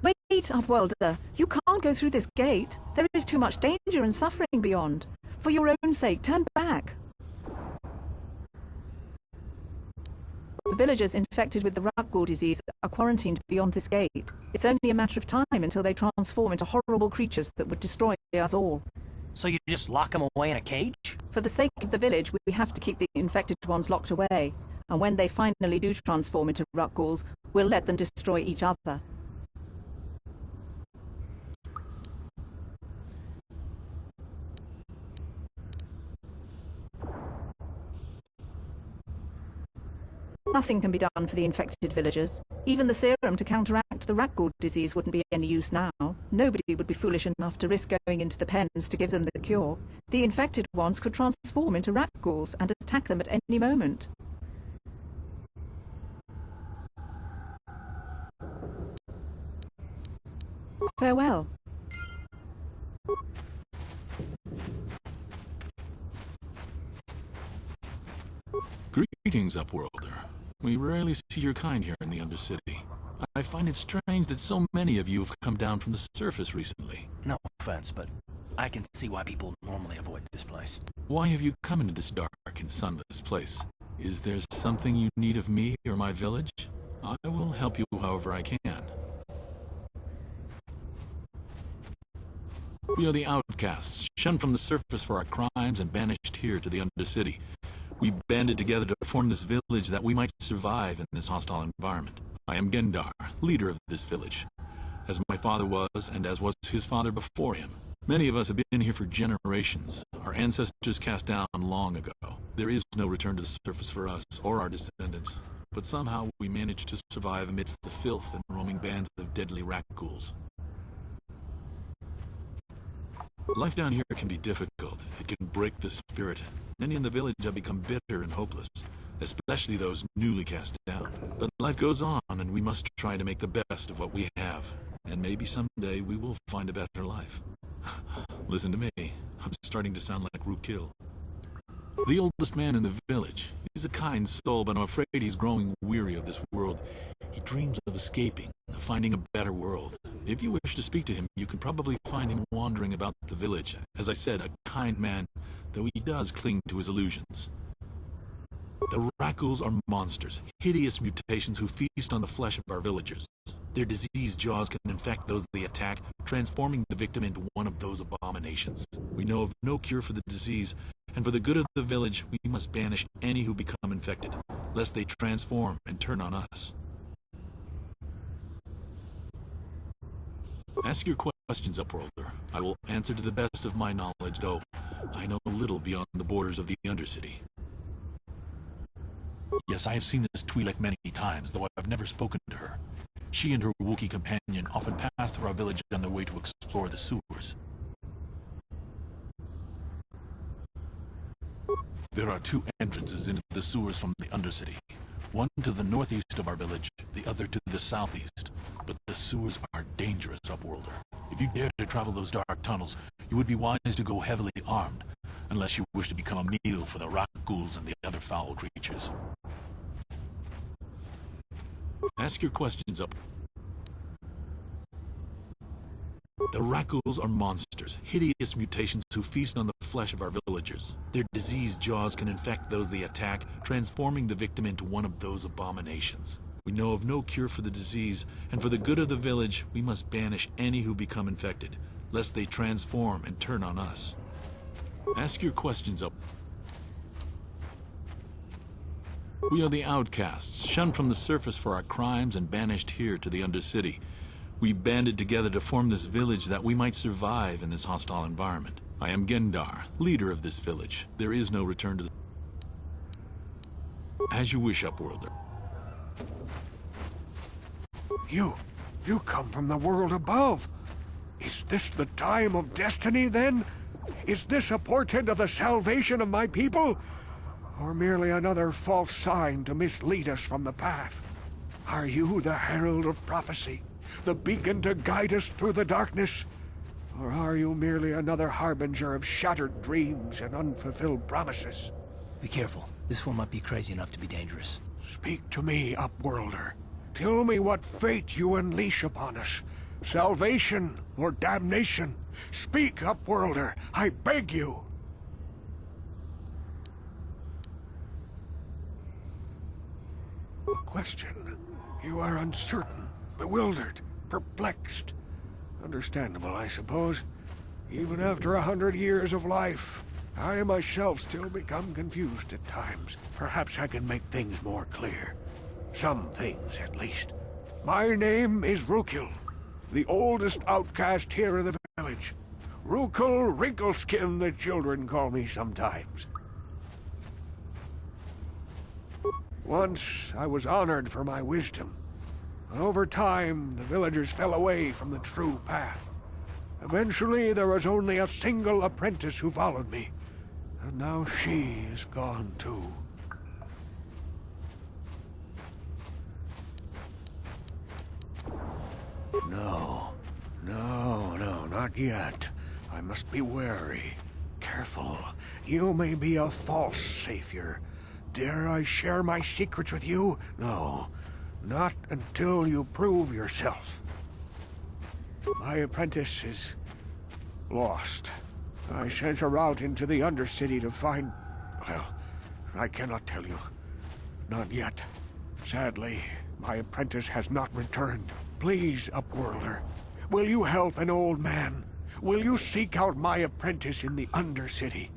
Wait, Upworlder. You can't go through this gate. There is too much danger and suffering beyond. For your own sake, turn back. The villagers infected with the Rakghoul disease are quarantined beyond this gate. It's only a matter of time until they transform into horrible creatures that would destroy us all. So you just lock them away in a cage? For the sake of the village, we have to keep the infected ones locked away. And when they finally do transform into Rakghouls, we'll let them destroy each other. Nothing can be done for the infected villagers. Even the serum to counteract the Rakghoul disease wouldn't be any use now. Nobody would be foolish enough to risk going into the pens to give them the cure. The infected ones could transform into Rakghouls and attack them at any moment. Farewell. Greetings, Upworlder. We rarely see your kind here in the Undercity. I find it strange that so many of you have come down from the surface recently. No offense, but I can see why people normally avoid this place. Why have you come into this dark and sunless place? Is there something you need of me or my village? I will help you however I can. We are the outcasts, shunned from the surface for our crimes and banished here to the Undercity. We banded together to form this village that we might survive in this hostile environment. I am Gendar, leader of this village, as my father was and as was his father before him. Many of us have been here for generations, our ancestors cast down long ago. There is no return to the surface for us or our descendants, but somehow we managed to survive amidst the filth and roaming bands of deadly Rakghouls. Life down here can be difficult. It can break the spirit. Many in the village have become bitter and hopeless, especially those newly cast down. But life goes on, and we must try to make the best of what we have. And maybe someday we will find a better life. Listen to me. I'm starting to sound like Rakghoul. The oldest man in the village. He's a kind soul, but I'm afraid he's growing weary of this world. He dreams of escaping, of finding a better world. If you wish to speak to him, you can probably find him wandering about the village. As I said, a kind man, though he does cling to his illusions. The Rakghouls are monsters, hideous mutations who feast on the flesh of our villagers. Their diseased jaws can infect those they attack, transforming the victim into one of those abominations. We know of no cure for the disease, and for the good of the village, we must banish any who become infected, lest they transform and turn on us. Ask your questions, Upworlder. I will answer to the best of my knowledge, though I know little beyond the borders of the Undercity. Yes, I have seen this Twi'lek many times, though I've never spoken to her. She and her Wookiee companion often pass through our village on their way to explore the sewers. There are two entrances into the sewers from the Undercity. One to the northeast of our village, the other to the southeast. But the sewers are dangerous, Upworlder. If you dare to travel those dark tunnels, you would be wise to go heavily armed, unless you wish to become a meal for the Rakghouls and the other foul creatures. Ask your questions up. The Rakghouls are monsters, hideous mutations who feast on the flesh of our villagers. Their diseased jaws can infect those they attack, transforming the victim into one of those abominations. We know of no cure for the disease, and for the good of the village, we must banish any who become infected, lest they transform and turn on us. Ask your questions up. We are the outcasts, shunned from the surface for our crimes and banished here to the Undercity. We banded together to form this village that we might survive in this hostile environment. I am Gendar, leader of this village. There is no return to the... As you wish, Upworlder. You come from the world above. Is this the time of destiny, then? Is this a portent of the salvation of my people? Or merely another false sign to mislead us from the path? Are you the herald of prophecy, the beacon to guide us through the darkness? Or are you merely another harbinger of shattered dreams and unfulfilled promises? Be careful. This one might be crazy enough to be dangerous. Speak to me, Upworlder. Tell me what fate you unleash upon us. Salvation or damnation? Speak, Upworlder, I beg you! Question. You are uncertain, bewildered, perplexed. Understandable, I suppose. Even after 100 years of life, I myself still become confused at times. Perhaps I can make things more clear. Some things, at least. My name is Rakghoul, the oldest outcast here in the village. Rakghoul Wrinkleskin, the children call me sometimes. Once, I was honored for my wisdom. And over time, the villagers fell away from the true path. Eventually, there was only a single apprentice who followed me. And now she is gone too. No, not yet. I must be wary. Careful. You may be a false savior. Dare I share my secrets with you? No. Not until you prove yourself. My apprentice is lost. I sent her out into the Undercity to find... Well, I cannot tell you. Not yet. Sadly, my apprentice has not returned. Please, Upworlder, will you help an old man? Will you seek out my apprentice in the Undercity?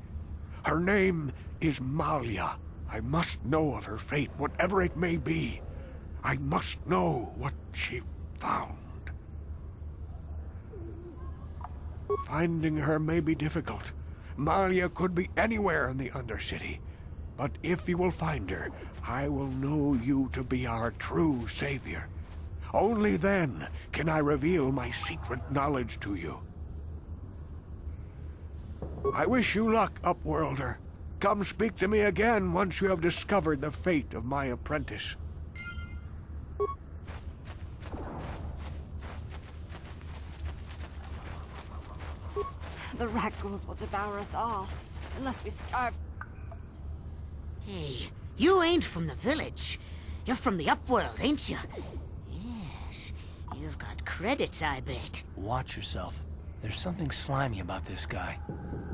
Her name is Malia. I must know of her fate, whatever it may be. I must know what she found. Finding her may be difficult. Malia could be anywhere in the Undercity. But if you will find her, I will know you to be our true savior. Only then can I reveal my secret knowledge to you. I wish you luck, Upworlder. Come speak to me again once you have discovered the fate of my apprentice. The Rakghouls will devour us all, unless we starve. Hey, you ain't from the village. You're from the Upworld, ain't you? Yes, you've got credits, I bet. Watch yourself. There's something slimy about this guy.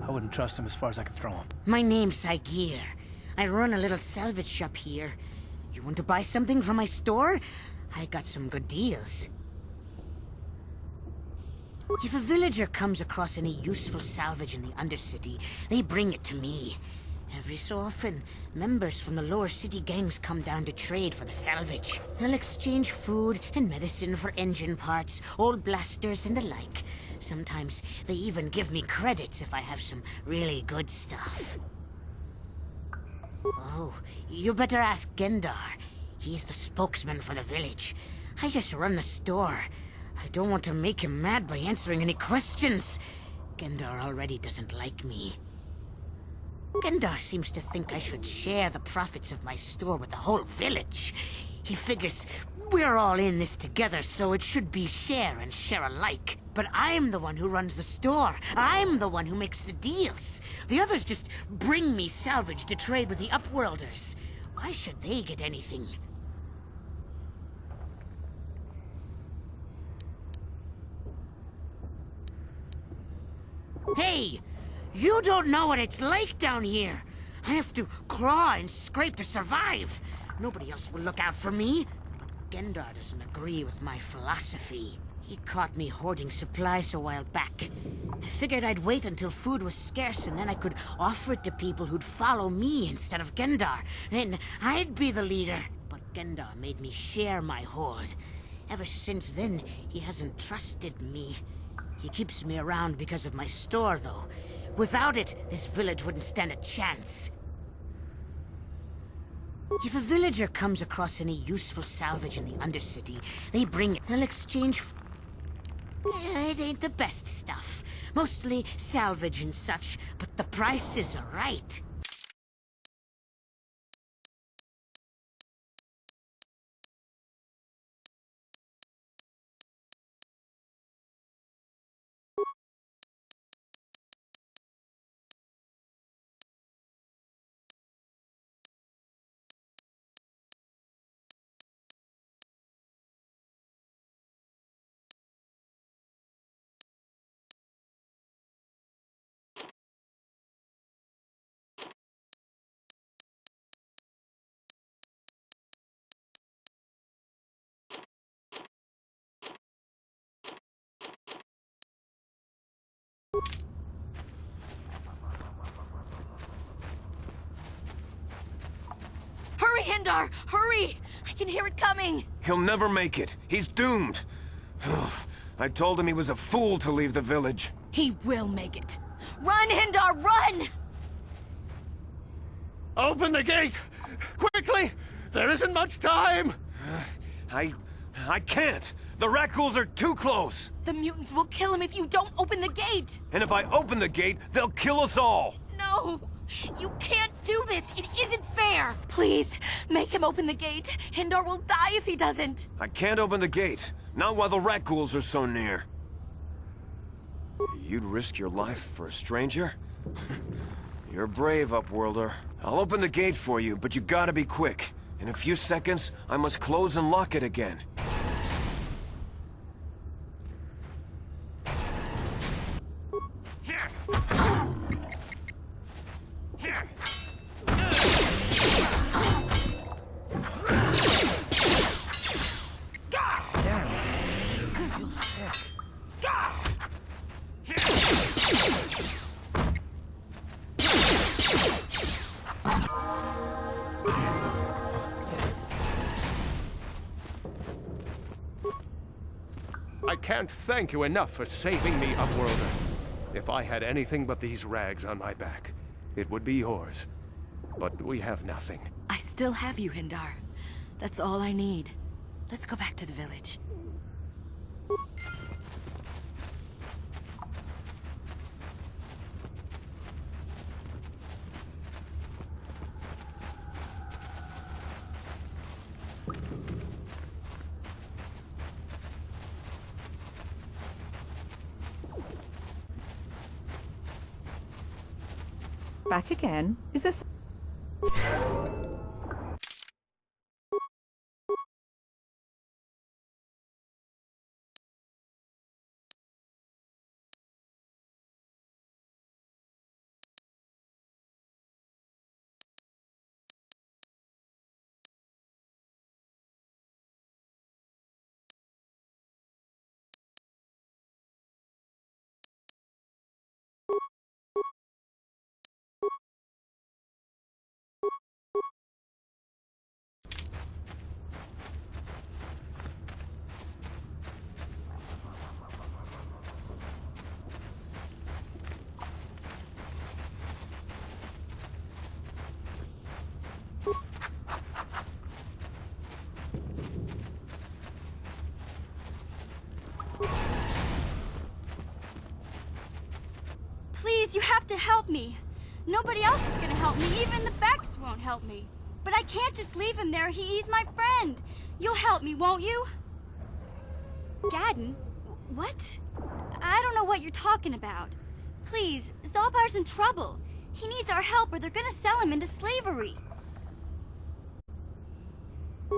I wouldn't trust him as far as I could throw him. My name's Saigir. I run a little salvage shop here. You want to buy something from my store? I got some good deals. If a villager comes across any useful salvage in the Undercity, they bring it to me. Every so often, members from the lower city gangs come down to trade for the salvage. They'll exchange food and medicine for engine parts, old blasters, and the like. Sometimes they even give me credits if I have some really good stuff. Oh, you better ask Gendar. He's the spokesman for the village. I just run the store. I don't want to make him mad by answering any questions. Gendar already doesn't like me. Gendar seems to think I should share the profits of my store with the whole village. He figures we're all in this together, so it should be share and share alike. But I'm the one who runs the store. I'm the one who makes the deals. The others just bring me salvage to trade with the Upworlders. Why should they get anything? Hey! You don't know what it's like down here. I have to claw and scrape to survive. Nobody else will look out for me. But Gendar doesn't agree with my philosophy. He caught me hoarding supplies a while back. I figured I'd wait until food was scarce and then I could offer it to people who'd follow me instead of Gendar. Then I'd be the leader. But Gendar made me share my hoard. Ever since then, he hasn't trusted me. He keeps me around because of my store, though. Without it, this village wouldn't stand a chance. If a villager comes across any useful salvage in the Undercity, they bring it. They'll exchange... It ain't the best stuff. Mostly salvage and such, but the prices are right. Hindar! Hurry! I can hear it coming! He'll never make it. He's doomed. I told him he was a fool to leave the village. He will make it. Run, Hindar, run! Open the gate! Quickly! There isn't much time! I can't. The Rakghouls are too close. The mutants will kill him if you don't open the gate! And if I open the gate, they'll kill us all. No! You can't do this! It isn't fair! Please, make him open the gate. Hindar will die if he doesn't. I can't open the gate. Not while the Rakghouls are so near. You'd risk your life for a stranger? You're brave, Upworlder. I'll open the gate for you, but you gotta be quick. In a few seconds, I must close and lock it again. I can't thank you enough for saving me, Upworlder. If I had anything but these rags on my back, it would be yours. But we have nothing. I still have you, Hindar. That's all I need. Let's go back to the village. Back again? Is this... Please, you have to help me. Nobody else is gonna help me. Even the Becks won't help me. But I can't just leave him there. He's my friend. You'll help me, won't you? Gadden? What? I don't know what you're talking about. Please, Zalbar's in trouble. He needs our help or they're gonna sell him into slavery.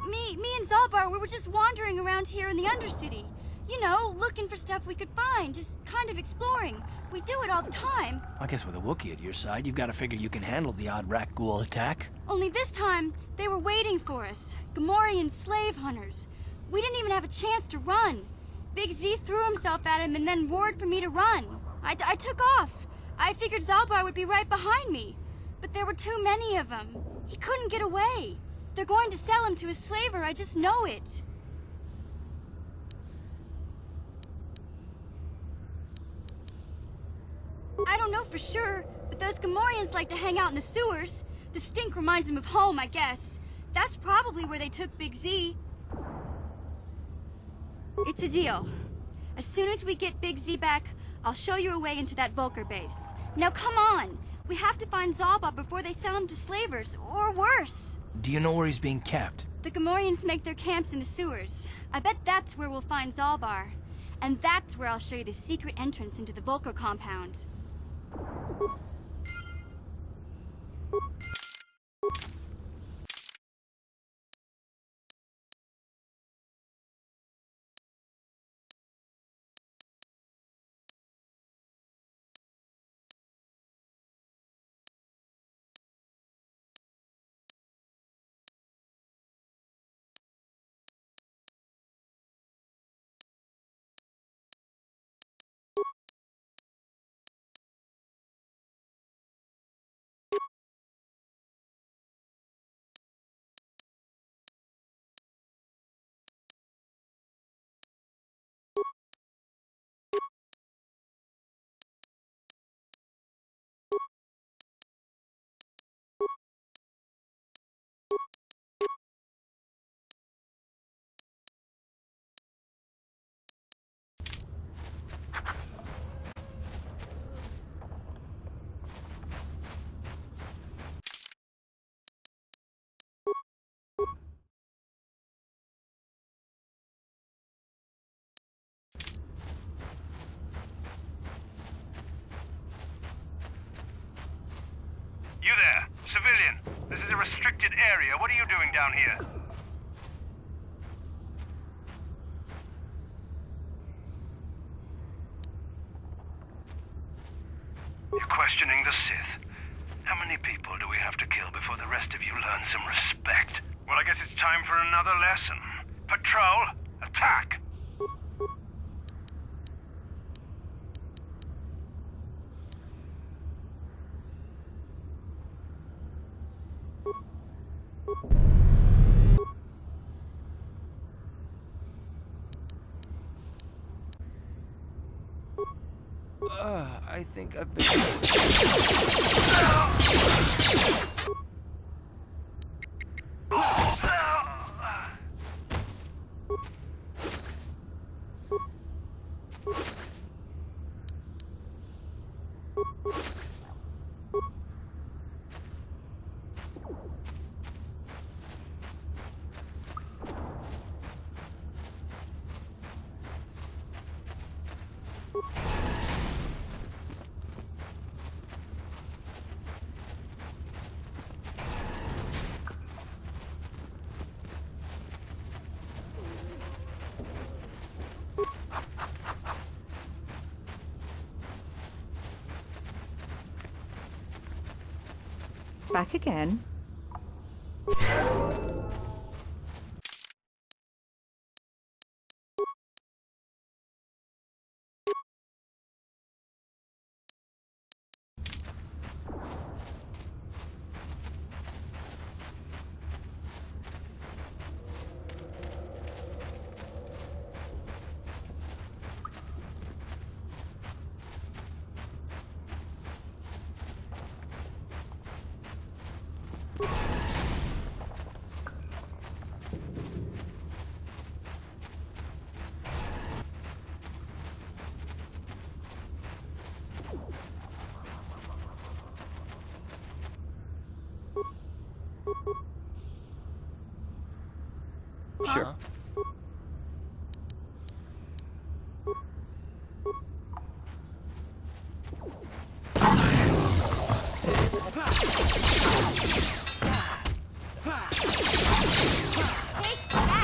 Me and Zalbar, we were just wandering around here in the Undercity. You know, looking for stuff we could find, just kind of exploring. We do it all the time. I guess with a Wookiee at your side, you've got to figure you can handle the odd Rakghoul attack. Only this time, they were waiting for us. Gamorrean slave hunters. We didn't even have a chance to run. Big Z threw himself at him and then roared for me to run. I took off. I figured Zalbar would be right behind me. But there were too many of them. He couldn't get away. They're going to sell him to a slaver, I just know it. I don't know for sure, but those Gamorreans like to hang out in the sewers. The stink reminds them of home, I guess. That's probably where they took Big Z. It's a deal. As soon as we get Big Z back, I'll show you a way into that Vulcar base. Now come on! We have to find Zalbar before they sell him to slavers, or worse. Do you know where he's being kept? The Gamorreans make their camps in the sewers. I bet that's where we'll find Zalbar. And that's where I'll show you the secret entrance into the Vulcar compound. infected area. What are you doing down here? You're questioning the Sith. How many people do we have to kill before the rest of you learn some respect? Well, I guess it's time for another lesson. Patrol, attack! I think I've been... Back again. Sure. Take that!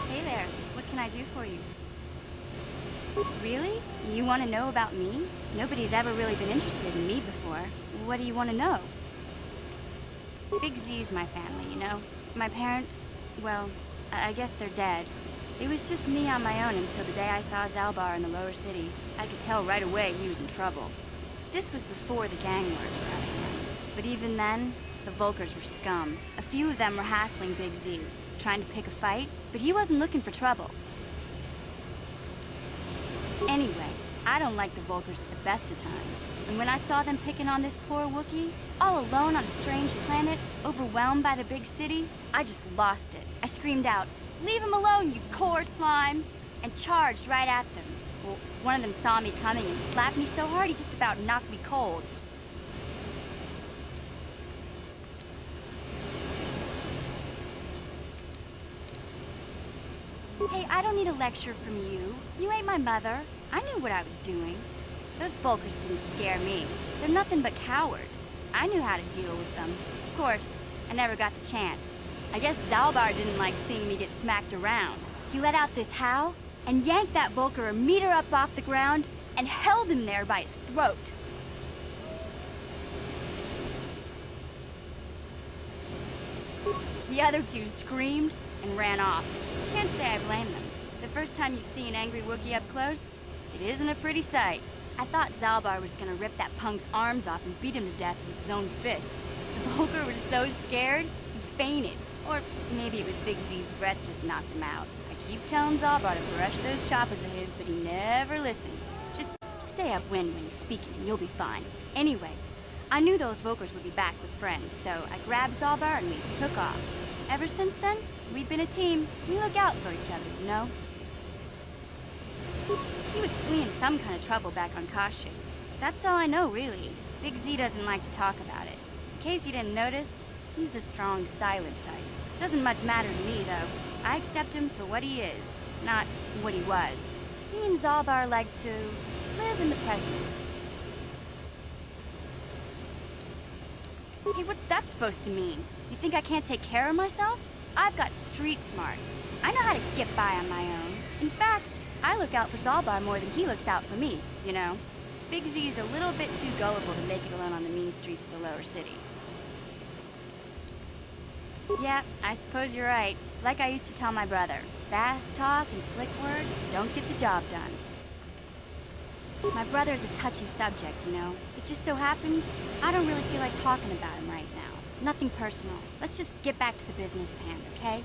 Hey there, what can I do for you? Really? You want to know about me? Nobody's ever really been interested in me before. What do you want to know? Big Z's my family, you know? My parents, well, I guess they're dead. It was just me on my own until the day I saw Zalbar in the lower city. I could tell right away he was in trouble. This was before the gang wars were out of hand. But even then, the Volkers were scum. A few of them were hassling Big Z, trying to pick a fight, but he wasn't looking for trouble. Anyway, I don't like the Volkers at the best of times. And when I saw them picking on this poor Wookiee, all alone on a strange planet, overwhelmed by the big city, I just lost it. I screamed out, "Leave him alone, you core slimes!" and charged right at them. Well, one of them saw me coming and slapped me so hard he just about knocked me cold. Hey, I don't need a lecture from you. You ain't my mother. I knew what I was doing. Those Volkers didn't scare me. They're nothing but cowards. I knew how to deal with them. Of course, I never got the chance. I guess Zalbar didn't like seeing me get smacked around. He let out this howl and yanked that Volker a meter up off the ground and held him there by his throat. The other two screamed and ran off. Can't say I blame them. The first time you see an angry Wookiee up close, it isn't a pretty sight. I thought Zalbar was gonna rip that punk's arms off and beat him to death with his own fists. The Volker was so scared, he fainted. Or maybe it was Big Z's breath just knocked him out. I keep telling Zalbar to brush those choppers of his, but he never listens. Just stay upwind when he's speaking and you'll be fine. Anyway, I knew those Volkers would be back with friends, so I grabbed Zalbar and we took off. Ever since then, we've been a team. We look out for each other, you know? He was fleeing some kind of trouble back on Kashyyyk. That's all I know, really. Big Z doesn't like to talk about it. In case you didn't notice, he's the strong, silent type. Doesn't much matter to me, though. I accept him for what he is, not what he was. He and Zalbar like to live in the present. Hey, what's that supposed to mean? You think I can't take care of myself? I've got street smarts. I know how to get by on my own. In fact, I look out for Zalbar more than he looks out for me, you know? Big Z's a little bit too gullible to make it alone on the mean streets of the lower city. Yeah, I suppose you're right. Like I used to tell my brother, fast talk and slick words don't get the job done. My brother's a touchy subject, you know? It just so happens, I don't really feel like talking about him right now. Nothing personal. Let's just get back to the business at hand, okay?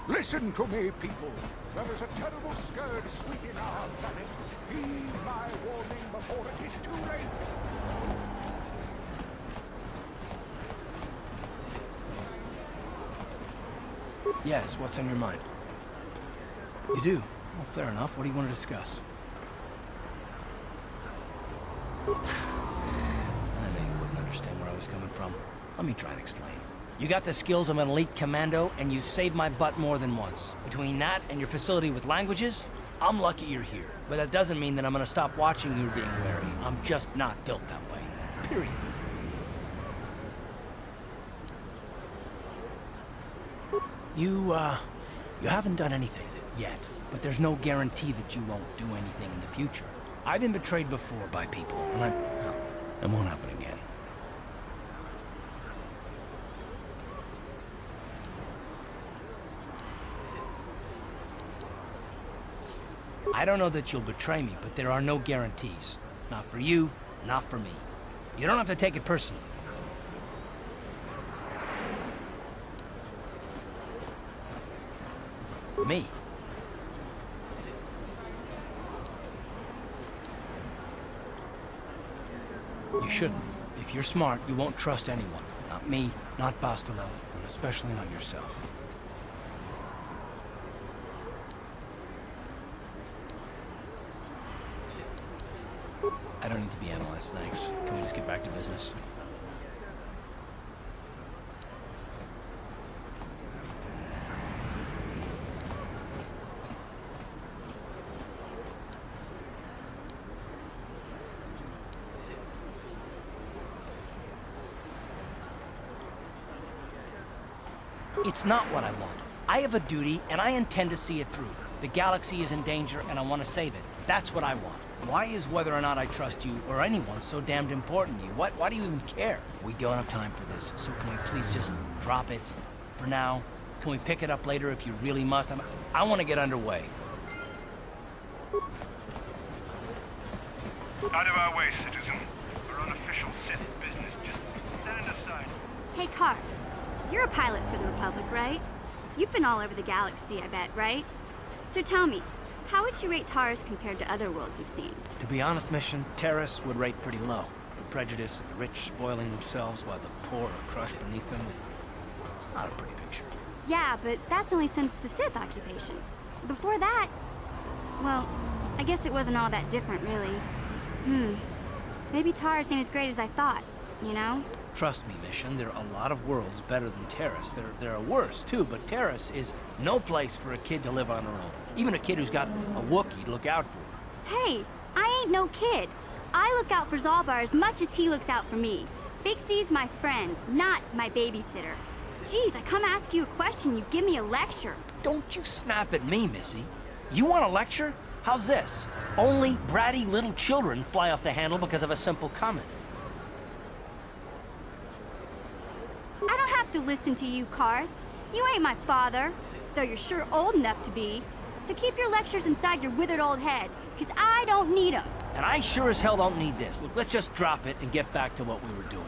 Listen to me, people. There is a terrible scourge sweeping our planet. Heed my warning before it is too late. Yes, what's on your mind? You do? Well, fair enough. What do you want to discuss? I knew you wouldn't understand where I was coming from. Let me try and explain. You got the skills of an elite commando, and you saved my butt more than once. Between that and your facility with languages, I'm lucky you're here. But that doesn't mean that I'm gonna stop watching you being wary. I'm just not built that way. Period. You haven't done anything yet, but there's no guarantee that you won't do anything in the future. I've been betrayed before by people, and well, it won't happen again. I don't know that you'll betray me, but there are no guarantees. Not for you, not for me. You don't have to take it personally. Me. You shouldn't. If you're smart, you won't trust anyone. Not me, not Bastilo, and especially not yourself. I don't need to be analyzed, thanks. Can we just get back to business? It's not what I want. I have a duty, and I intend to see it through. The galaxy is in danger, and I want to save it. That's what I want. Why is whether or not I trust you, or anyone, so damned important to you? Why do you even care? We don't have time for this, so can we please just drop it for now? Can we pick it up later if you really must? I want to get underway. Out of our way, citizen. We're on official Sith business. Just stand aside. Hey, Car. You're a pilot for the Republic, right? You've been all over the galaxy, I bet, right? So tell me, how would you rate Taurus compared to other worlds you've seen? To be honest, Mission, Terrace would rate pretty low. The prejudice, the rich spoiling themselves while the poor are crushed beneath them. It's not a pretty picture. Yeah, but that's only since the Sith occupation. Before that, well, I guess it wasn't all that different, really. Maybe Taurus ain't as great as I thought, you know? Trust me, Mission, there are a lot of worlds better than Terrace. There are worse, too, but Terrace is no place for a kid to live on her own. Even a kid who's got a Wookiee to look out for. Hey, I ain't no kid. I look out for Zalbar as much as he looks out for me. Big C's my friend, not my babysitter. Jeez, I come ask you a question, you give me a lecture. Don't you snap at me, Missy. You want a lecture? How's this? Only bratty little children fly off the handle because of a simple comment. I don't have to listen to you, Karth. You ain't my father, though you're sure old enough to be. So keep your lectures inside your withered old head, because I don't need them. And I sure as hell don't need this. Look, let's just drop it and get back to what we were doing.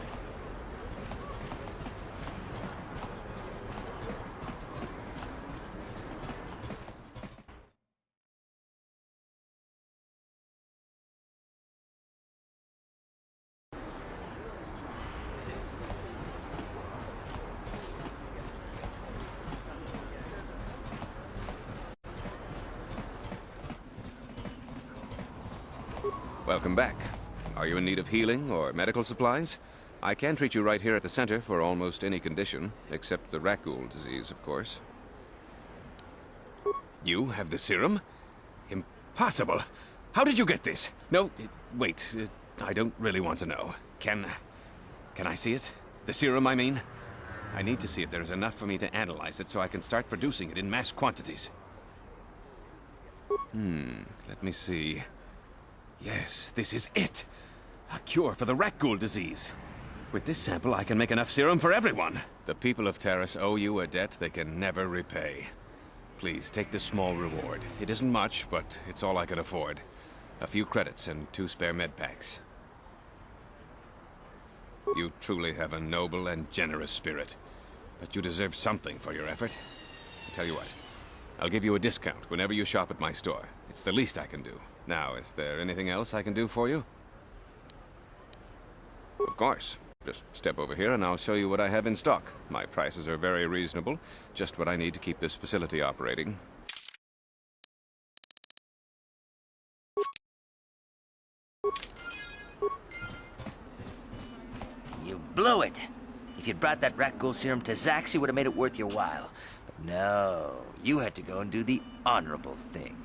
Welcome back. Are you in need of healing or medical supplies? I can treat you right here at the center for almost any condition, except the Rakghoul disease, of course. You have the serum? Impossible! How did you get this? No, wait, I don't really want to know. Can I see it? The serum, I mean? I need to see if there is enough for me to analyze it so I can start producing it in mass quantities. Let me see. Yes, this is it! A cure for the Rakghoul disease. With this sample, I can make enough serum for everyone. The people of Terrace owe you a debt they can never repay. Please, take this small reward. It isn't much, but it's all I can afford. A few credits and 2 spare med packs. You truly have a noble and generous spirit. But you deserve something for your effort. I'll tell you what. I'll give you a discount whenever you shop at my store. It's the least I can do. Now, is there anything else I can do for you? Of course. Just step over here and I'll show you what I have in stock. My prices are very reasonable. Just what I need to keep this facility operating. You blew it. If you'd brought that Rakghoul serum to Zax, you would have made it worth your while. But no, you had to go and do the honorable thing.